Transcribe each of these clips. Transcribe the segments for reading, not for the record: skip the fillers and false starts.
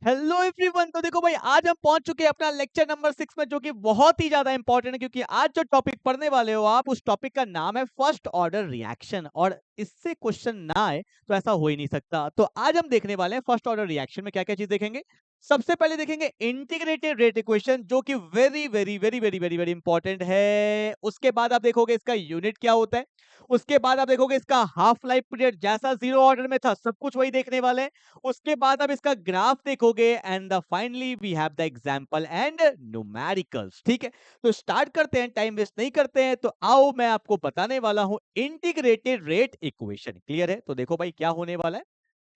Hello everyone. तो देखो भाई, आज हम पहुंच चुके हैं अपना लेक्चर नंबर 6 में, जो कि बहुत ही ज्यादा इंपॉर्टेंट है, क्योंकि आज जो टॉपिक पढ़ने वाले हो आप, उस टॉपिक का नाम है फर्स्ट ऑर्डर रिएक्शन। और इससे क्वेश्चन ना आए तो ऐसा हो ही नहीं सकता। तो आज हम देखने वाले हैं फर्स्ट ऑर्डर रिएक्शन में क्या क्या चीज देखेंगे। सबसे पहले देखेंगे इंटीग्रेटेड रेट इक्वेशन, जो कि very very very very very very important है। उसके बाद आप देखोगे इसका यूनिट क्या होता है। उसके बाद आप देखोगे इसका हाफ लाइफ पीरियड, जैसा जीरो ऑर्डर में था सब कुछ वही देखने वाले हैं। उसके बाद आप इसका ग्राफ देखोगे and finally we have the example and numericals. ठीक है, तो स्टार्ट करते हैं, टाइम वेस्ट नहीं करते हैं। तो आओ मैं आपको बताने वाला हूं इंटीग्रेटेड रेट इक्वेशन। क्लियर है? तो देखो भाई क्या होने वाला है।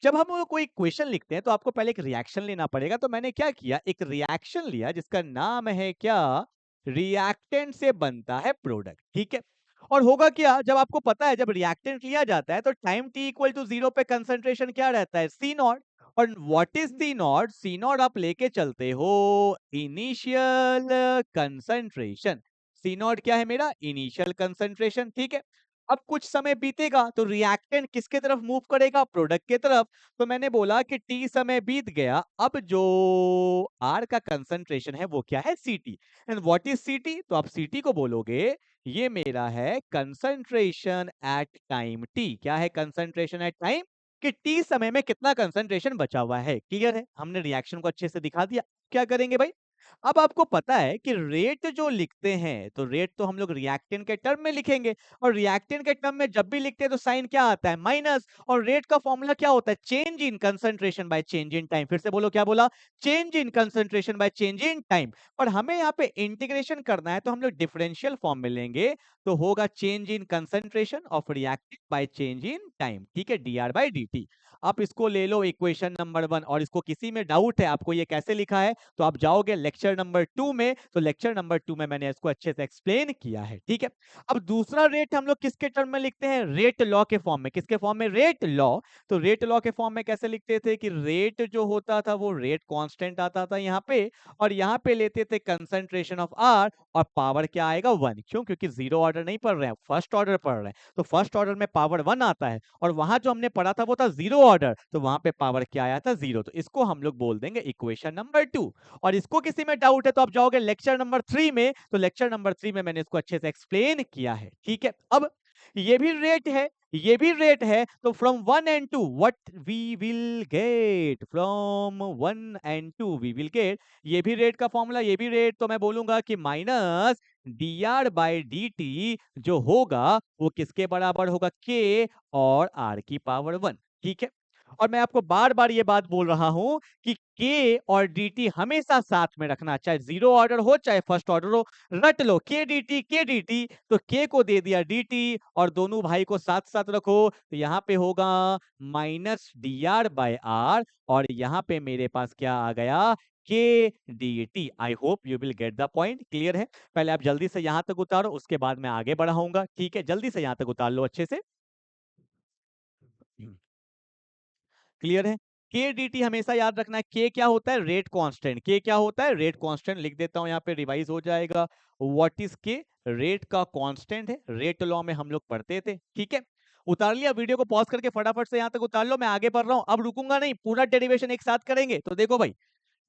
जब हम कोई इक्वेशन लिखते हैं तो आपको पहले एक रिएक्शन लेना पड़ेगा। तो मैंने क्या किया, एक रिएक्शन लिया जिसका नाम है क्या, रिएक्टेंट से बनता है प्रोडक्ट। ठीक है, और होगा क्या, जब आपको पता है जब रिएक्टेंट लिया जाता है तो टाइम t इक्वल टू 0 पे कंसंट्रेशन क्या रहता है, सी नॉट। और what is c naught, C naught आप लेके चलते हो इनिशियल कंसंट्रेशन। सी नॉट क्या है मेरा, इनिशियल कंसंट्रेशन। ठीक है, अब कुछ समय बीतेगा तो रिएक्टेंट किसके तरफ मूव करेगा, प्रोडक्ट के तरफ। तो मैंने बोला कि टी समय बीत गया, अब जो आर का कंसंट्रेशन है वो क्या है, सीटी। एंड व्हाट इज सीटी, तो आप सीटी को बोलोगे ये मेरा है कंसंट्रेशन एट टाइम टी। क्या है कंसंट्रेशन एट टाइम, कि टी समय में कितना कंसंट्रेशन बचा हुआ है। क्लियर है, हमने रिएक्शन को अच्छे से दिखा दिया। क्या करेंगे भाई, अब आपको पता है कि रेट जो लिखते हैं तो रेट तो हम लोग रिएक्टेंट के टर्म में लिखेंगे। और रिएक्टेंट के टर्म में जब भी लिखते हैं तो साइन क्या आता है, माइनस। और रेट का फॉर्मूला क्या होता है, change in concentration by change in time. फिर से बोलो, क्या बोला, change in concentration by change in time. और हमें यहाँ पे इंटीग्रेशन करना है तो हम लोग डिफरेंशियल फॉर्म में लेंगे। तो होगा change in concentration of reactant by change in time. ठीक है, D R by D T. आप इसको ले लो इक्वेशन नंबर 1। और इसको किसी में डाउट है आपको ये कैसे लिखा है, तो आप जाओगे लेक्चर नंबर 2 में। तो लेक्चर नंबर 2 में मैंने इसको अच्छे से एक्सप्लेन किया है। ठीक है, अब दूसरा रेट हम लोग किसके टर्म में लिखते हैं, रेट लॉ के फॉर्म में। किसके फॉर्म में, रेट लॉ। तो रेट लॉ के फॉर्म में कैसे लिखते थे कि रेट जो होता था वो रेट कांस्टेंट आता था यहाँ पे, और यहाँ पे लेते थे कंसंट्रेशन ऑफ आर, और पावर क्या आएगा, 1। क्यों, क्योंकि जीरो ऑर्डर नहीं पढ़ रहे हैं, फर्स्ट ऑर्डर पढ़ रहे हैं। तो फर्स्ट ऑर्डर में पावर 1 आता है, और वहां जो हमने पढ़ा था वो था जीरो ऑर्डर, तो वहां पे पावर क्या आया था, 0। तो इसको हम लोग बोल देंगे इक्वेशन नंबर 2। और इसको किसी में डाउट है तो आप जाओगे लेक्चर नंबर 3 में। तो लेक्चर नंबर 3 में मैंने इसको अच्छे से एक्सप्लेन किया है। ठीक है, अब ये भी रेट है, ये भी रेट है। तो from 1 and 2 what we will get, from 1 and 2 we will get, ये भी रेट का फॉर्मूला, ये भी रेट। तो मैं बोलूंगा कि minus d R by D T जो होगा वो किसके बराबर होगा, के और आर की पावर 1। ठीक है, और मैं आपको बार बार ये बात बोल रहा हूं कि के और dt हमेशा साथ में रखना, चाहे जीरो ऑर्डर हो चाहे फर्स्ट ऑर्डर हो। रट लो के डी टी, तो के को दे दिया dt, और दोनों भाई को साथ साथ रखो। तो यहाँ पे होगा minus d are by r, और यहाँ पे मेरे पास क्या आ गया, k d t. I hope you will get the point. Clear है? पहले आप जल्दी से यहां तक उतारो, उसके बाद मैं आगे बढ़ाऊंगा। ठीक है, जल्दी से यहां तक उतार लो अच्छे से। क्लियर है? के डी टी हमेशा याद रखना है। के क्या होता है, रेट कांस्टेंट। के क्या होता है, रेट कांस्टेंट। लिख देता हूं यहाँ पे, रिवाइज हो जाएगा। व्हाट इज के, रेट का कांस्टेंट है, रेट लॉ में हम लोग पढ़ते थे। ठीक है, उतार लिया, वीडियो को पॉज करके फटाफट से यहां तक उतार लो। मैं आगे बढ़ रहा हूं, अब रुकूंगा नहीं, पूरा डेरिवेशन एक साथ करेंगे। तो देखो भाई,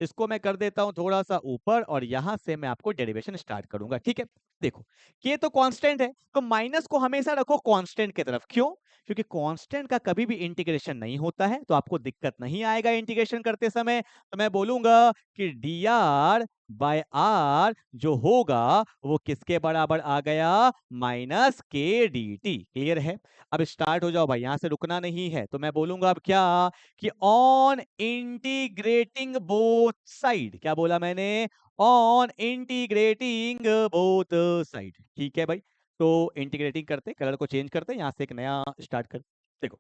इसको मैं कर देता हूं थोड़ा सा ऊपर, और यहां से मैं आपको डेरिवेशन स्टार्ट करूंगा। ठीक है, देखो के तो कांस्टेंट है, तो माइनस को हमेशा रखो कांस्टेंट की तरफ। क्यों, क्योंकि कांस्टेंट का कभी भी इंटीग्रेशन नहीं होता है, तो आपको दिक्कत नहीं आएगा इंटीग्रेशन करते समय। तो मैं बोलूंगा कि डी आर बाय आर जो होगा वो किसके बराबर आ गया, माइनस के डी टी। क्लियर है? अब स्टार्ट हो जाओ भाई, यहां से रुकना नहीं है। तो मैं बोलूंगा अब क्या, कि ऑन इंटीग्रेटिंग बोथ साइड। क्या बोला मैंने, ऑन इंटीग्रेटिंग बोथ साइड। ठीक है भाई, तो इंटीग्रेटिंग करते, कलर को चेंज करते, यहां से एक नया स्टार्ट कर। देखो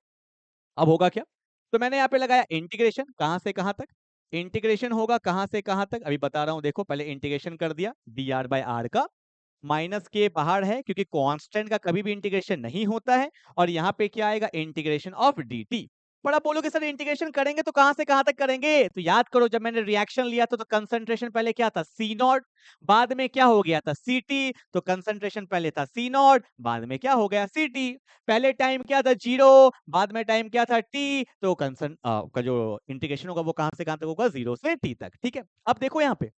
अब होगा क्या, तो मैंने यहाँ पे लगाया इंटीग्रेशन, कहां से कहां तक, इंटीग्रेशन होगा कहां से कहां तक, अभी बता रहा हूं। देखो पहले इंटीग्रेशन कर दिया डी आर बाय आर का, माइनस के बाहर है क्योंकि कांस्टेंट का कभी भी इंटीग्रेशन नहीं होता है। और यहाँ पे क्या आएगा, इंटीग्रेशन ऑफ dt। पर आप बोलोगे सर इंटीग्रेशन करेंगे तो कहां से कहां तक करेंगे? तो याद करो जब मैंने रिएक्शन लिया था तो कंसंट्रेशन पहले क्या था सी नॉट, बाद में क्या हो गया था सीटी, तो कंसंट्रेशन पहले था सी नॉट, बाद में क्या हो गया सीटी। पहले टाइम क्या था 0, बाद में टाइम क्या था टी, तो का जो इंटीग्रेशन होगा वो कहां से कहां तक होगा 0 से टी तक। ठीक है, अब देखो यहाँ पे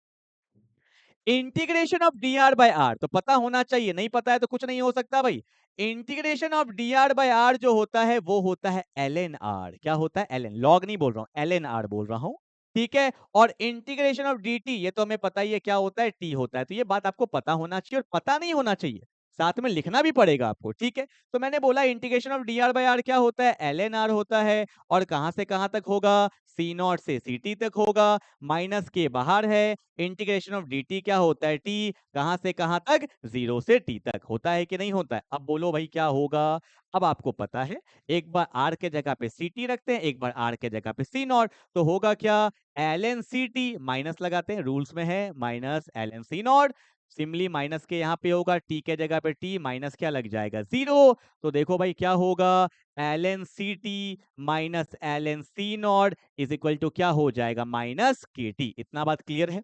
integration of D are by R तो पता होना चाहिए, नहीं पता है तो कुछ नहीं हो सकता भाई। Integration of D are by R जो होता है वो होता है एल एन आर। क्या होता है? एल एन, लॉग नहीं बोल रहा हूं, एल एन आर बोल रहा हूं। ठीक है, और इंटीग्रेशन ऑफ डी टी ये तो हमें पता ही है क्या होता है, टी होता है। तो ये बात आपको पता होना चाहिए और पता नहीं होना चाहिए, साथ में लिखना भी पड़ेगा आपको। ठीक है, तो मैंने बोला integration of D are by R क्या होता है, एल एन आर होता है। और कहां से कहां तक होगा, सी नॉट से सी टी तक होगा, माइनस के बाहर है। इंटीग्रेशन ऑफ dt क्या होता है, t कहां से कहां तक, 0 से t तक होता है कि नहीं होता है? अब बोलो भाई क्या होगा। अब आपको पता है, एक बार r के जगह पे ct रखते हैं, एक बार r के जगह पे c नॉट, तो होगा क्या, ln ct, माइनस लगाते हैं, रूल्स में है minus ln c not. Similarly minus के यहाँ पे होगा, t के जगह पे t, माइनस क्या लग जाएगा 0। तो देखो भाई क्या होगा, ln ct minus ln c naught is equal to क्या हो जाएगा, माइनस के टी। इतना बात क्लियर है,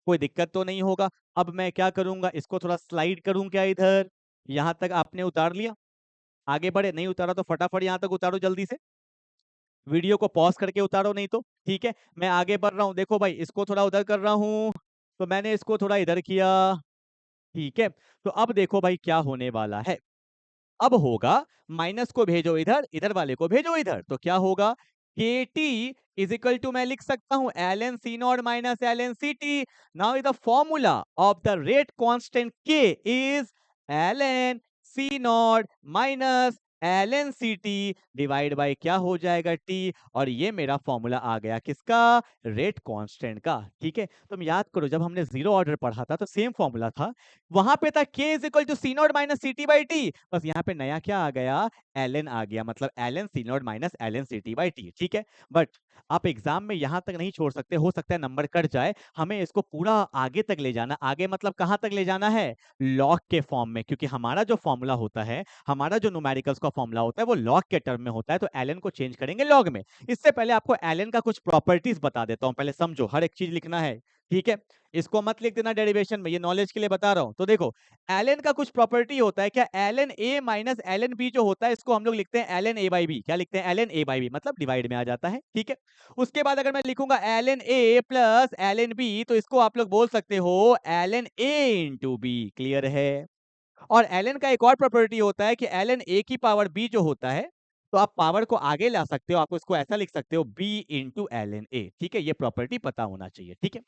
कोई दिक्कत तो नहीं होगा। अब मैं क्या करूंगा, इसको थोड़ा स्लाइड करूं क्या इधर, यहां तक आपने उतार लिया, आगे बढ़े, नहीं उतारा तो फटाफट यहां तक उतारो जल्दी से, वीडियो को पॉज करके उतारो नहीं तो। ठीक है, मैं आगे बढ़ रहा हूं, देखो भाई इसको थोड़ा उधर कर रहा हूं, तो मैंने इसको थोड़ा इधर किया। ठीक है, तो अब देखो भाई क्या होने वाला है, अब होगा माइनस को भेजो इधर, इधर वाले को भेजो इधर, तो क्या होगा, के टी इज इक्वल टू, मैं लिख सकता हूं L N C not minus L N C T. Now the formula of the rate constant K is L N C not minus L N C T divide by क्या हो जाएगा T, और ये मेरा फॉर्मूला आ गया किसका, rate constant का। ठीक है, तुम याद करो जब हमने जीरो ऑर्डर पढ़ा था तो सेम फॉर्मूला था, वहां पे था k is equal to C not minus C T by T, बस यहाँ पे नया क्या आ गया, ln आ गया, मतलब ln C not minus ln C T by T. ठीक है, बट आप एग्जाम में यहां तक नहीं छोड़ सकते, हो सकता है नंबर कट जाए, हमें इसको पूरा आगे तक ले जाना। आगे मतलब कहां तक ले जाना है, लॉग के फॉर्म में, क्योंकि हमारा जो फॉर्मूला होता है, हमारा जो न्यूमेरिकल्स का फॉर्मूला होता है वो लॉग के टर्म में होता है, तो ln को चेंज करेंगे लॉग में। इससे पहले आपको ln का कुछ प्रॉपर्टीज बता देता हूं, पहले समझो, हर एक चीज लिखना है। ठीक है, इसको मत लिख देना डेरिवेशन में, ये नॉलेज के लिए बता रहा हूं। तो देखो ln का कुछ प्रॉपर्टी होता है, क्या ln a minus ln b जो होता है, इसको हम लोग लिखते हैं ln a बाई बी। क्या लिखते हैं, ln a बाई बी, मतलब डिवाइड में आ जाता है। ठीक है, उसके बाद अगर मैं लिखूंगा ln a plus ln b, तो इसको आप लोग बोल सकते हो ln a into B. Clear है? और ln का एक और प्रॉपर्टी होता है कि ln a की पावर b जो होता है, तो आप पावर को आगे ला सकते हो, आप इसको ऐसा लिख सकते हो b इंटू ln a। ठीक है, ये प्रॉपर्टी पता होना चाहिए। ठीक है,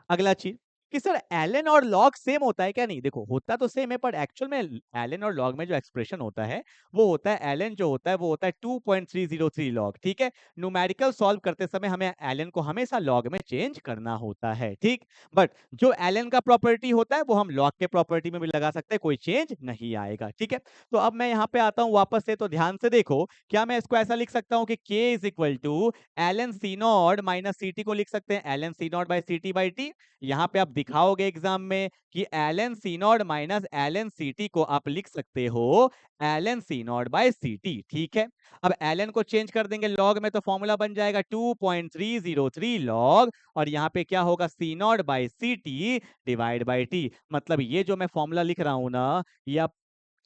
अगला चीज कि सर एलन और लॉग सेम होता है क्या, नहीं, देखो होता तो सेम है, पर एक्चुअल में एलन और लॉग में जो एक्सप्रेशन होता है वो होता है, एलन जो होता है वो होता है 2.303 लॉग। ठीक है, न्यूमेरिकल सॉल्व करते समय हमें एलन को हमेशा लॉग में चेंज करना होता है। ठीक, बट जो एलन का प्रॉपर्टी होता है वो हम लॉग के प्रॉपर्टी में भी लगा सकते हैं, कोई चेंज नहीं आएगा। ठीक है, तो अब मैं यहाँ पे आता हूँ वापस से, तो ध्यान से देखो, क्या मैं इसको ऐसा लिख सकता हूँ कि k is equal to ln C not minus C T, को लिख सकते हैं ln C naught by C T by T. यहाँ पे आप दिखाओगे एग्जाम में कि ln C not minus ln C T को आप लिख सकते हो ln C not by C T. ठीक है, अब ln को चेंज कर देंगे लॉग में, तो फॉर्मूला बन जाएगा 2.303 लॉग, और यहाँ पे क्या होगा, C not by C T divide by T. मतलब ये जो मैं फॉर्मूला लिख रहा हूं ना, ये आप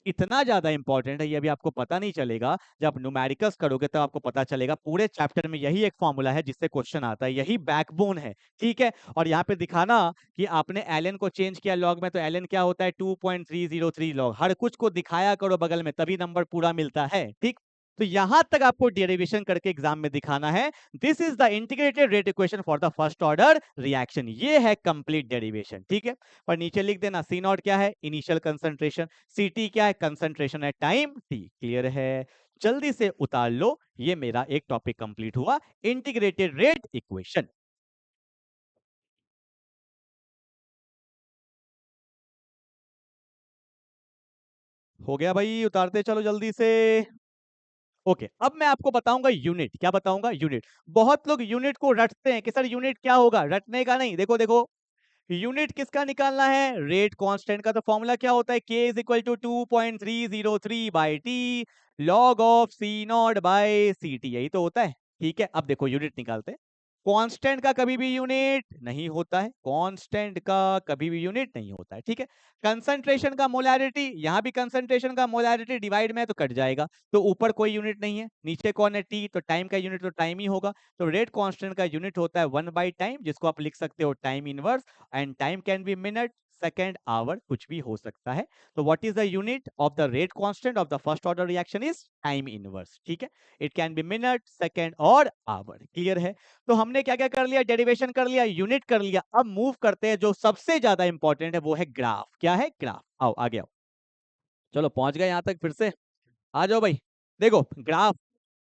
इतना ज्यादा इंपॉर्टेंट है, ये अभी आपको पता नहीं चलेगा, जब न्यूमेरिकल्स करोगे तब आपको पता चलेगा। पूरे चैप्टर में यही एक फॉर्मूला है जिससे क्वेश्चन आता है, यही बैकबोन है। ठीक है, और यहाँ पे दिखाना कि आपने ln को चेंज किया लॉग में, तो ln क्या होता है 2.303 लॉग, हर कुछ को दिखाया करो बगल में, तभी नंबर पूरा मिलता है। ठीक, तो यहां तक आपको डेरिवेशन करके एग्जाम में दिखाना है, this is the integrated rate equation for the first order reaction, ये है कंप्लीट डेरिवेशन। ठीक है, पर नीचे लिख देना सी नॉट क्या है, इनिशियल कंसंट्रेशन, सी टी क्या है, concentration at time T. Clear है? जल्दी से उतार लो, ये मेरा एक टॉपिक कंप्लीट हुआ, इंटीग्रेटेड रेट इक्वेशन। हो गया भाई, उतारते चलो जल्दी से। ओके, अब मैं आपको बताऊंगा यूनिट, क्या बताऊंगा, यूनिट। बहुत लोग यूनिट को रटते हैं कि सर यूनिट क्या होगा, रटने का नहीं, देखो देखो, यूनिट किसका निकालना है, रेट कांस्टेंट का। तो फॉर्मूला क्या होता है, k is equal to 2.303 by T log of C not by C T, यही तो होता है। ठीक है, अब देखो यूनिट निकालते हैं। कांस्टेंट का कभी भी यूनिट नहीं होता है, कांस्टेंट का कभी भी यूनिट नहीं होता है। ठीक है, कंसंट्रेशन का मोलैरिटी, यहां भी कंसंट्रेशन का मोलैरिटी डिवाइड में है तो कट जाएगा, तो ऊपर कोई यूनिट नहीं है, नीचे कौन है टी, तो टाइम का यूनिट तो टाइम ही होगा। तो रेट कांस्टेंट का यूनिट होता है 1/टाइम, जिसको आप लिख सकते हो time inverse, and time can be minute, second, hour, कुछ भी हो सकता है। तो what is the unit of the rate constant of the first order reaction is time inverse. ठीक है, it can be minute, second और आवर। क्लियर है? तो हमने क्या क्या कर लिया, डेरिवेशन कर लिया, यूनिट कर लिया। अब मूव करते हैं, जो सबसे ज्यादा इंपॉर्टेंट है वो है ग्राफ। क्या है? ग्राफ। आओ आगे आओ, चलो पहुंच गए यहां तक फिर से। आ जाओ भाई। देखो ग्राफ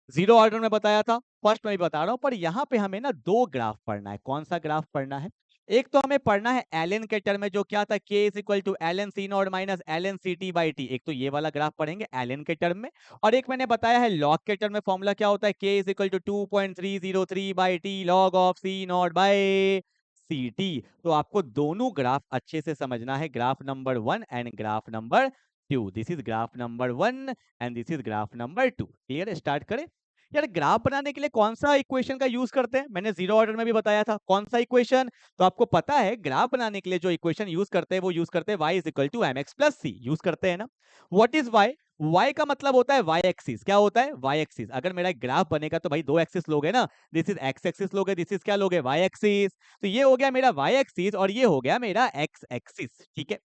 जीरो ऑर्डर में बताया था, फर्स्ट में भी बता रहा हूं, पर यहाँ पे हमें ना दो ग्राफ पढ़ना है। कौन सा ग्राफ पढ़ना है? एक तो हमें पढ़ना है एल एन के टर्म में, जो क्या था, K is equal to L N C not minus L N C T by T. एक तो ये वाला ग्राफ पढ़ेंगे एल एन के टर्म में, और एक मैंने बताया है लॉग के टर्म में। फॉर्मूला क्या होता है? K is equal to 2.303 by T log of C naught by C T. तो आपको दोनों ग्राफ अच्छे से समझना है, graph number 1 and graph number 2। This is graph number 1 and this is graph number 2। Clear है? स्टार्ट करें। यार ग्राफ बनाने के लिए कौन सा इक्वेशन का यूज करते हैं? मैंने जीरो ऑर्डर में भी बताया था, कौन सा इक्वेशन? तो आपको पता है ग्राफ बनाने के लिए जो इक्वेशन यूज करते हैं वो यूज करते हैं y is equal to M X plus C, use करते हैं ना। What is y? y का मतलब होता है y एक्सिस। क्या होता है? y axis. अगर मेरा एक ग्राफ बनेगा तो भाई दो एक्सिस लोगे ना, दिस इज x एक्सिस लोगे, दिस इज क्या लोगे? y axis. तो ये हो गया मेरा y एक्सिस और ये हो गया मेरा x एक्सिस। ठीक है,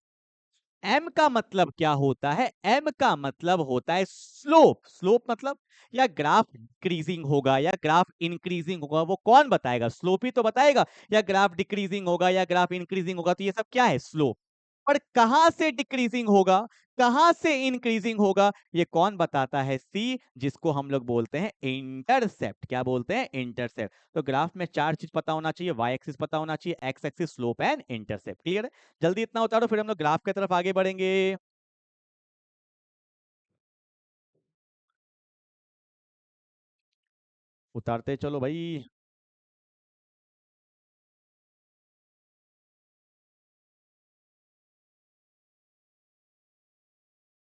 एम का मतलब क्या होता है? एम का मतलब होता है स्लोप। स्लोप मतलब या ग्राफ डिक्रीजिंग होगा या ग्राफ इंक्रीजिंग होगा, वो कौन बताएगा? स्लोप ही तो बताएगा। या ग्राफ डिक्रीजिंग होगा या ग्राफ इंक्रीजिंग होगा, तो ये सब क्या है? स्लोप। और कहां से डिक्रीजिंग होगा, कहां से इंक्रीजिंग होगा, ये कौन बताता है? सी, जिसको हम लोग बोलते हैं इंटरसेप्ट। क्या बोलते हैं? इंटरसेप्ट। तो ग्राफ में चार चीज पता होना चाहिए, वाई एक्सिस पता होना चाहिए, x axis, slope and intercept. Clear है? जल्दी इतना उतारो, फिर हम लोग ग्राफ की तरफ आगे बढ़ेंगे। उतारते चलो भाई।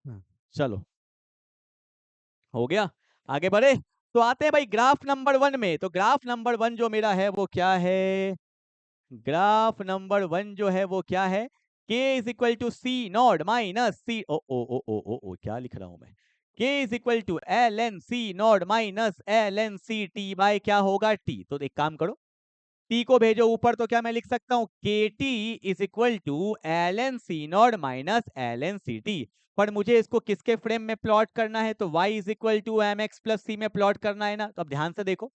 हाँ, चलो हो गया, आगे बढ़े। तो आते हैं भाई ग्राफ नंबर 1 में। तो ग्राफ नंबर 1 जो मेरा है वो क्या है? ग्राफ नंबर 1 जो है वो क्या है? k is equal to C not minus C, ओ क्या लिख रहा हूं मैं? k is equal to L N C not minus L N C T by क्या होगा? टी। तो एक काम करो, टी को भेजो ऊपर, तो क्या मैं लिख सकता हूं? K T is equal to L N C not minus L N C T. पर मुझे इसको किसके फ्रेम में प्लॉट करना है? तो y is equal to M X plus C में प्लॉट करना है ना। तो अब ध्यान से देखो,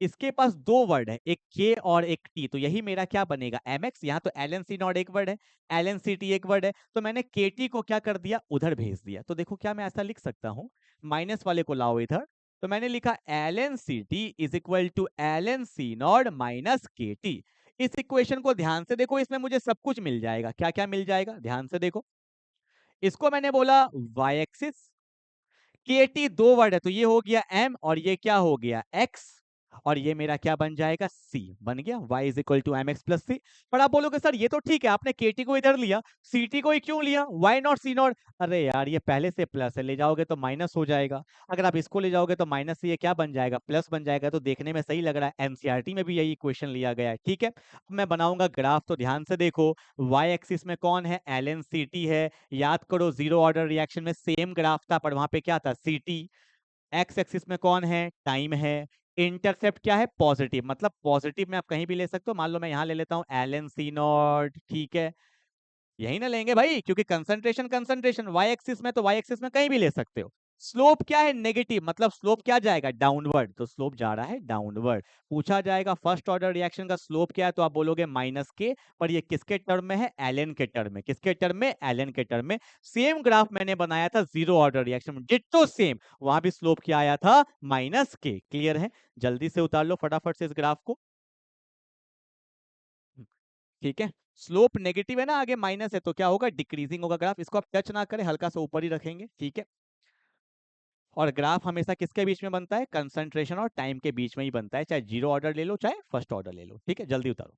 इसके पास दो वर्ड है, एक के और एक टी, तो यही मेरा क्या बनेगा? M X. यहाँ तो एल एन सी नॉट एक वर्ड है, एल एन सी टी एक वर्ड है, तो मैंने के टी को क्या कर दिया? उधर भेज दिया। तो देखो क्या मैं ऐसा लिख सकता हूँ, माइनस वाले को लाओ इधर, तो मैंने लिखा L N C T is equal to L N C not minus K T. इस इक्वेशन को ध्यान से देखो, इसमें मुझे सब कुछ मिल जाएगा। क्या क्या मिल जाएगा? ध्यान से देखो, इसको मैंने बोला वाई एक्सिस, के टी दो वर्ड है, तो ये हो गया एम और ये क्या हो गया? एक्स, और ये मेरा क्या बन जाएगा? सी बन गया। y is equal to M X plus C. पर आप बोलोगे सर ये तो ठीक है, आपने के टी को इधर लिया, सी टी को ही क्यों लिया? Why not C naught? अरे यार ये पहले से प्लस है, ले जाओगे तो माइनस हो जाएगा। अगर आप इसको ले जाओगे तो माइनस से ये क्या बन जाएगा? प्लस बन जाएगा। तो देखने में सही लग रहा है, एनसीईआरटी में भी यही क्वेश्चन लिया गया है। ठीक है, अब मैं बनाऊंगा ग्राफ, तो ध्यान से देखो, वाई एक्सिस में कौन है? एल एन सी टी है। याद करो जीरो ऑर्डर रिएक्शन में सेम ग्राफ था, पर वहां पे क्या था? सी टी। एक्स एक्सिस में कौन है? टाइम है। इंटरसेप्ट क्या है? पॉजिटिव। मतलब पॉजिटिव में आप कहीं भी ले सकते हो, मान लो मैं यहां ले लेता हूं एल एन सी नॉट। ठीक है, यही ना लेंगे भाई, क्योंकि कंसंट्रेशन कंसंट्रेशन वाई एक्सिस में, तो वाई एक्सिस में कहीं भी ले सकते हो। स्लोप क्या है? नेगेटिव। मतलब स्लोप क्या जाएगा? डाउनवर्ड। तो स्लोप जा रहा है डाउनवर्ड। पूछा जाएगा फर्स्ट ऑर्डर रिएक्शन का स्लोप क्या है, तो आप बोलोगे माइनस के। पर ये किसके टर्म में है? एलएन के टर्म में। किसके टर्म में? एलएन के टर्म में। सेम ग्राफ मैंने बनाया था जीरो ऑर्डर रिएक्शन में, डिट्टो सेम, वहां भी स्लोप क्या आया था? माइनस के। क्लियर है? जल्दी से उतार लो फटाफट से इस ग्राफ को। ठीक है, स्लोप नेगेटिव है ना, आगे माइनस है, तो क्या होगा? डिक्रीजिंग होगा ग्राफ। इसको आप टच ना करें, हल्का सा ऊपर ही रखेंगे। ठीक है, और ग्राफ हमेशा किसके बीच में बनता है? कंसंट्रेशन और टाइम के बीच में ही बनता है, चाहे जीरो ऑर्डर ले लो चाहे फर्स्ट ऑर्डर ले लो। ठीक है, जल्दी उतारो।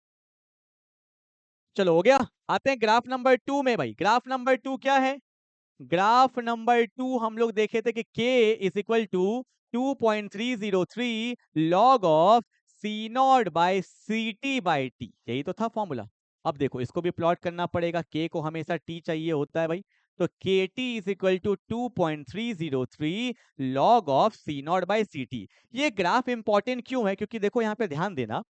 चलो हो गया। आते हैं ग्राफ नंबर 2 में। भाई ग्राफ नंबर 2 क्या है? ग्राफ नंबर 2 हम लोग देखे थे कि k is equal to 2.303 log of C naught by C T by T, यही तो था फॉर्मूला। अब देखो इसको भी प्लॉट करना पड़ेगा, के को हमेशा टी चाहिए होता है भाई, तो K T is equal to 2.303 log of C naught by C T. ये ग्राफ इंपॉर्टेंट क्यों है, क्योंकि देखो यहाँ पे ध्यान देना,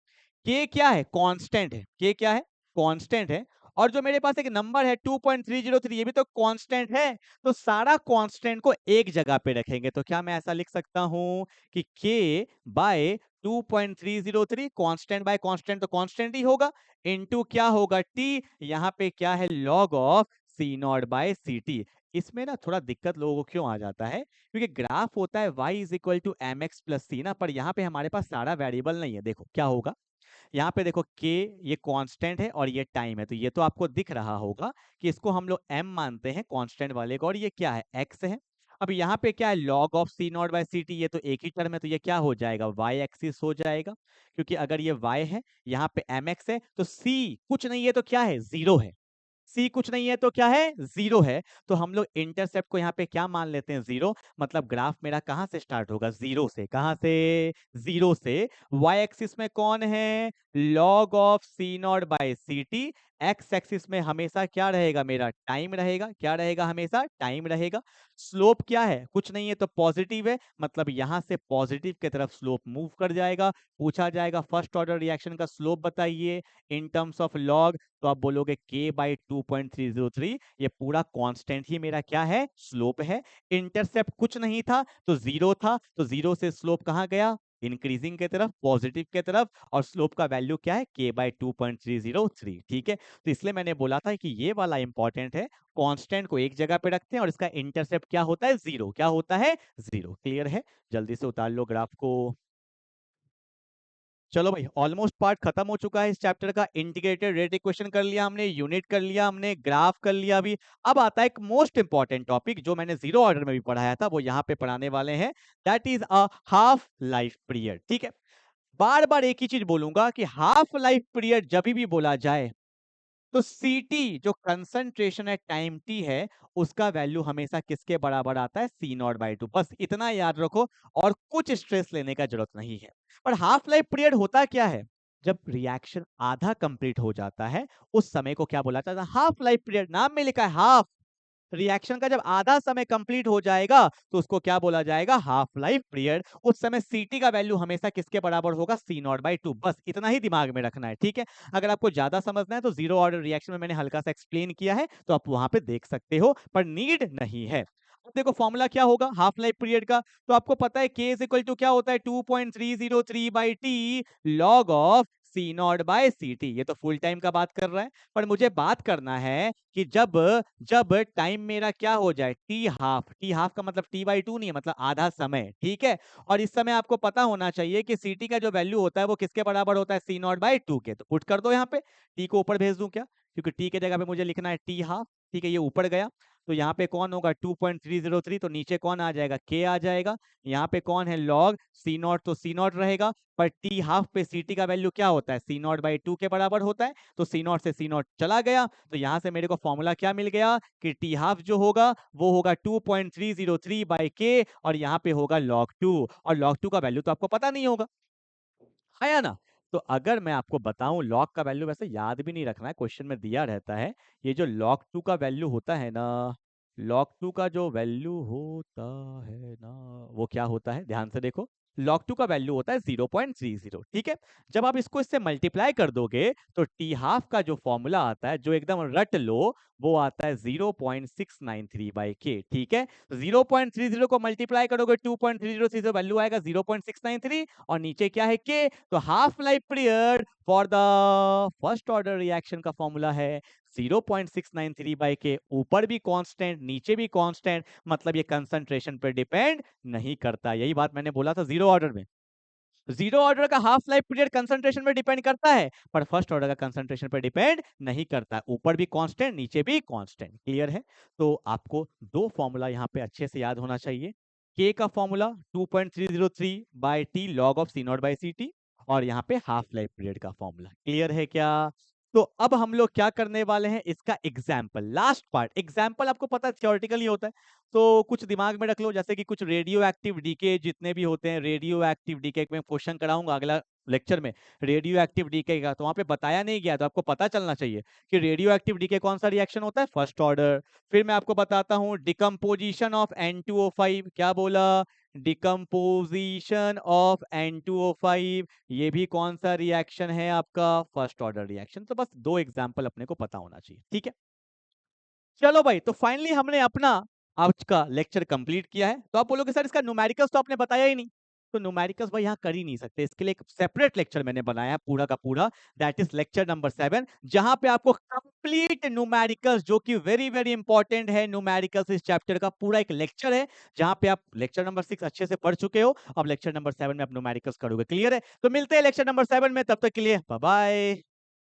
के क्या है, कांस्टेंट है, के क्या है, कांस्टेंट है, और जो मेरे पास एक नंबर है 2.303 ये भी तो कांस्टेंट है, तो सारा कांस्टेंट को एक जगह पे रखेंगे, तो क्या मैं ऐसा लिख सकता हूं कि k by 2.303, constant by constant तो कांस्टेंट ही होगा, इनटू क्या होगा t, यहाँ पे क्या है log of C not by C T. इसमें ना थोड़ा दिक्कत लोगों को क्यों आ जाता है, क्योंकि ग्राफ होता है y is equal to M X plus C ना, पर यहाँ पे हमारे पास सारा वेरिएबल नहीं है। देखो क्या होगा, यहाँ पे देखो k ये कांस्टेंट है और ये टाइम है, तो ये तो आपको दिख रहा होगा कि इसको हम लोग m मानते हैं कांस्टेंट वाले को, और ये क्या है x है। अब यहाँ पे क्या है log of C not by C T, ये तो एक ही टर्म है, तो ये क्या हो जाएगा y एक्सिस हो जाएगा, क्योंकि अगर ये y है यहाँ पे mx है, तो c कुछ नहीं है तो क्या है, जीरो है, सी कुछ नहीं है तो क्या है, जीरो है, तो हम लोग इंटरसेप्ट को यहाँ पे क्या मान लेते हैं, जीरो, मतलब ग्राफ मेरा कहाँ से स्टार्ट होगा, जीरो से, कहाँ से, जीरो से। वाई एक्सिस में कौन है, log of C not by C T, X axis में हमेशा क्या रहेगा मेरा, टाइम रहेगा, क्या रहेगा, हमेशा टाइम रहेगा। स्लोप क्या है, कुछ नहीं है तो पॉजिटिव है, मतलब यहां से पॉजिटिव की तरफ स्लोप मूव कर जाएगा। पूछा जाएगा फर्स्ट ऑर्डर रिएक्शन का स्लोप बताइए इन टर्म्स ऑफ लॉग, तो आप बोलोगे k बाई 2.303, ये पूरा कांस्टेंट ही मेरा क्या है, स्लोप है। इंटरसेप्ट कुछ नहीं था तो जीरो था, तो जीरो से स्लोप कहाँ गया, इंक्रीजिंग के तरफ, पॉजिटिव के तरफ, और स्लोप का वैल्यू क्या है, k बाई 2.303। ठीक है, तो इसलिए मैंने बोला था कि ये वाला इंपॉर्टेंट है, कांस्टेंट को एक जगह पे रखते हैं और इसका इंटरसेप्ट क्या होता है, जीरो, क्या होता है, जीरो। क्लियर है, जल्दी से उतार लो ग्राफ को। चलो भाई, ऑलमोस्ट पार्ट खत्म हो चुका है इस चैप्टर का। इंटीग्रेटेड रेट इक्वेशन कर लिया हमने, यूनिट कर लिया हमने, ग्राफ कर लिया अभी। अब आता है एक मोस्ट इंपॉर्टेंट टॉपिक जो मैंने जीरो ऑर्डर में भी पढ़ाया था, वो यहाँ पे पढ़ाने वाले हैं, that is a half life period. ठीक है, बार बार एक ही चीज बोलूंगा कि हाफ लाइफ पीरियड जब भी बोला जाए तो सीटी जो कंसंट्रेशन है टाइम टी है, उसका वैल्यू हमेशा किसके बराबर आता है, सी नॉट बाई टू, बस इतना याद रखो, और कुछ स्ट्रेस लेने का जरूरत नहीं है। पर हाफ लाइफ पीरियड होता क्या है, जब रिएक्शन आधा कंप्लीट हो जाता है उस समय को क्या बोला जाता है, हाफ लाइफ पीरियड, नाम में लिखा है हाफ। रिएक्शन का जब आधा समय कंप्लीट हो जाएगा तो उसको क्या बोला जाएगा, हाफ लाइफ पीरियड। उस समय सीटी का वैल्यू हमेशा किसके बराबर होगा, सी नॉट बाई टू, बस इतना ही दिमाग में रखना है। ठीक है, अगर आपको ज्यादा समझना है तो जीरो ऑर्डर रिएक्शन में मैंने हल्का सा एक्सप्लेन किया है, तो आप वहां पे देख सकते हो, पर नीड नहीं है। अब देखो फॉर्मूला क्या होगा हाफ लाइफ पीरियड का, तो आपको पता है k इज इक्वल टू क्या होता है, 2.303 by T log of C not by C T. ये तो फुल टाइम का बात कर रहा है, पर मुझे बात करना है कि जब जब टाइम मेरा क्या हो जाए, टी हाफ, टी हाफ का मतलब टी बाई टू नहीं है, मतलब आधा समय। ठीक है, और इस समय आपको पता होना चाहिए कि सी टी का जो वैल्यू होता है वो किसके बराबर होता है, सी नॉट बाई टू के। तो पुट कर दो यहाँ पे, टी को ऊपर भेज दूं क्या, क्योंकि टी के जगह पे मुझे लिखना है टी हाफ। ठीक है, ये ऊपर गया, तो यहाँ पे कौन होगा 2.303, तो नीचे कौन आ जाएगा, के आ जाएगा। यहाँ पे कौन है लॉग सी नॉट, तो सी नॉट रहेगा, पर टी हाफ पे सी टी का वैल्यू क्या होता है, सी नॉट बाई टू के बराबर होता है, तो सी नॉट से सी नॉट चला गया, तो यहाँ से मेरे को फॉर्मूला क्या मिल गया कि टी हाफ जो होगा वो होगा 2.303 बाई के, और यहाँ पे होगा log 2, और log 2 का वैल्यू तो आपको पता नहीं होगा, है ना। तो अगर मैं आपको बताऊं लॉग का वैल्यू, वैसे याद भी नहीं रखना है, क्वेश्चन में दिया रहता है, ये जो log 2 का वैल्यू होता है ना, log 2 का जो वैल्यू होता है ना, वो क्या होता है, ध्यान से देखो, log 2 का वैल्यू होता है 0.30। ठीक है, जब आप इसको इससे मल्टीप्लाई कर दोगे तो टी हाफ का जो फॉर्मूला आता है, जो एकदम रट लो, वो आता है 0.693 बाई के। ठीक है, 0.30 को मल्टीप्लाई करोगे 2.303 से वैल्यू आएगा 0.693, और नीचे क्या है के, तो half life period for the first order reaction का फॉर्मूला है 0.693 बाई के, ऊपर भी कांस्टेंट नीचे भी कांस्टेंट, मतलब ये कंसंट्रेशन पर डिपेंड नहीं करता। यही बात मैंने बोला था जीरो ऑर्डर में, जीरो ऑर्डर का हाफ लाइफ पीरियड कंसंट्रेशन पर डिपेंड करता है, पर फर्स्ट ऑर्डर का कंसंट्रेशन पर डिपेंड नहीं करता, ऊपर भी कांस्टेंट नीचे भी कांस्टेंट। क्लियर है, तो आपको दो फॉर्मूला यहाँ पे अच्छे से याद होना चाहिए, के का formula 2.303 by T log of C naught by C T, और यहाँ पे हाफ लाइफ पीरियड का फॉर्मूला। क्लियर है क्या, तो अब हम लोग क्या करने वाले हैं, इसका एग्जाम्पल, लास्ट पार्ट। एग्जाम्पल आपको पता है थियोरेटिकली होता है, तो कुछ दिमाग में रख लो, जैसे कि कुछ रेडियो एक्टिव डीके जितने भी होते हैं, रेडियो एक्टिव डीके में क्वेश्चन कराऊंगा अगला लेक्चर में, रेडियो एक्टिव डीके का, तो वहां पे बताया नहीं गया, तो आपको पता चलना चाहिए कि रेडियो एक्टिव डीके कौन सा रिएक्शन होता है, फर्स्ट ऑर्डर। फिर मैं आपको बताता हूँ डिकम्पोजिशन ऑफ N2O5, क्या बोला, डिकम्पोजिशन ऑफ N2O5, ये भी कौन सा रिएक्शन है आपका, फर्स्ट ऑर्डर रिएक्शन। तो बस दो एग्जांपल अपने को पता होना चाहिए, ठीक है। चलो भाई, तो फाइनली हमने अपना आज का लेक्चर कंप्लीट किया है। तो आप बोलोगे सर इसका न्यूमेरिकल्स तो आपने बताया ही नहीं। तो न्यूमेरिकल्स भाई यहाँ कर ही नहीं सकते, इसके लिए एक सेपरेट लेक्चर मैंने बनाया है पूरा का पूरा, दैट इज लेक्चर नंबर 7, जहां पे आपको कंप्लीट न्यूमेरिकल्स, जो कि वेरी वेरी इंपॉर्टेंट है, न्यूमेरिकल्स इस चैप्टर का पूरा एक लेक्चर है, जहां पे आप लेक्चर नंबर 6 अच्छे से पढ़ चुके हो, अब लेक्चर नंबर 7 में आप न्यूमेरिकल्स करोगे। क्लियर है? तो मिलते हैं लेक्चर नंबर 7 में, तब तक के लिए बाय बाय।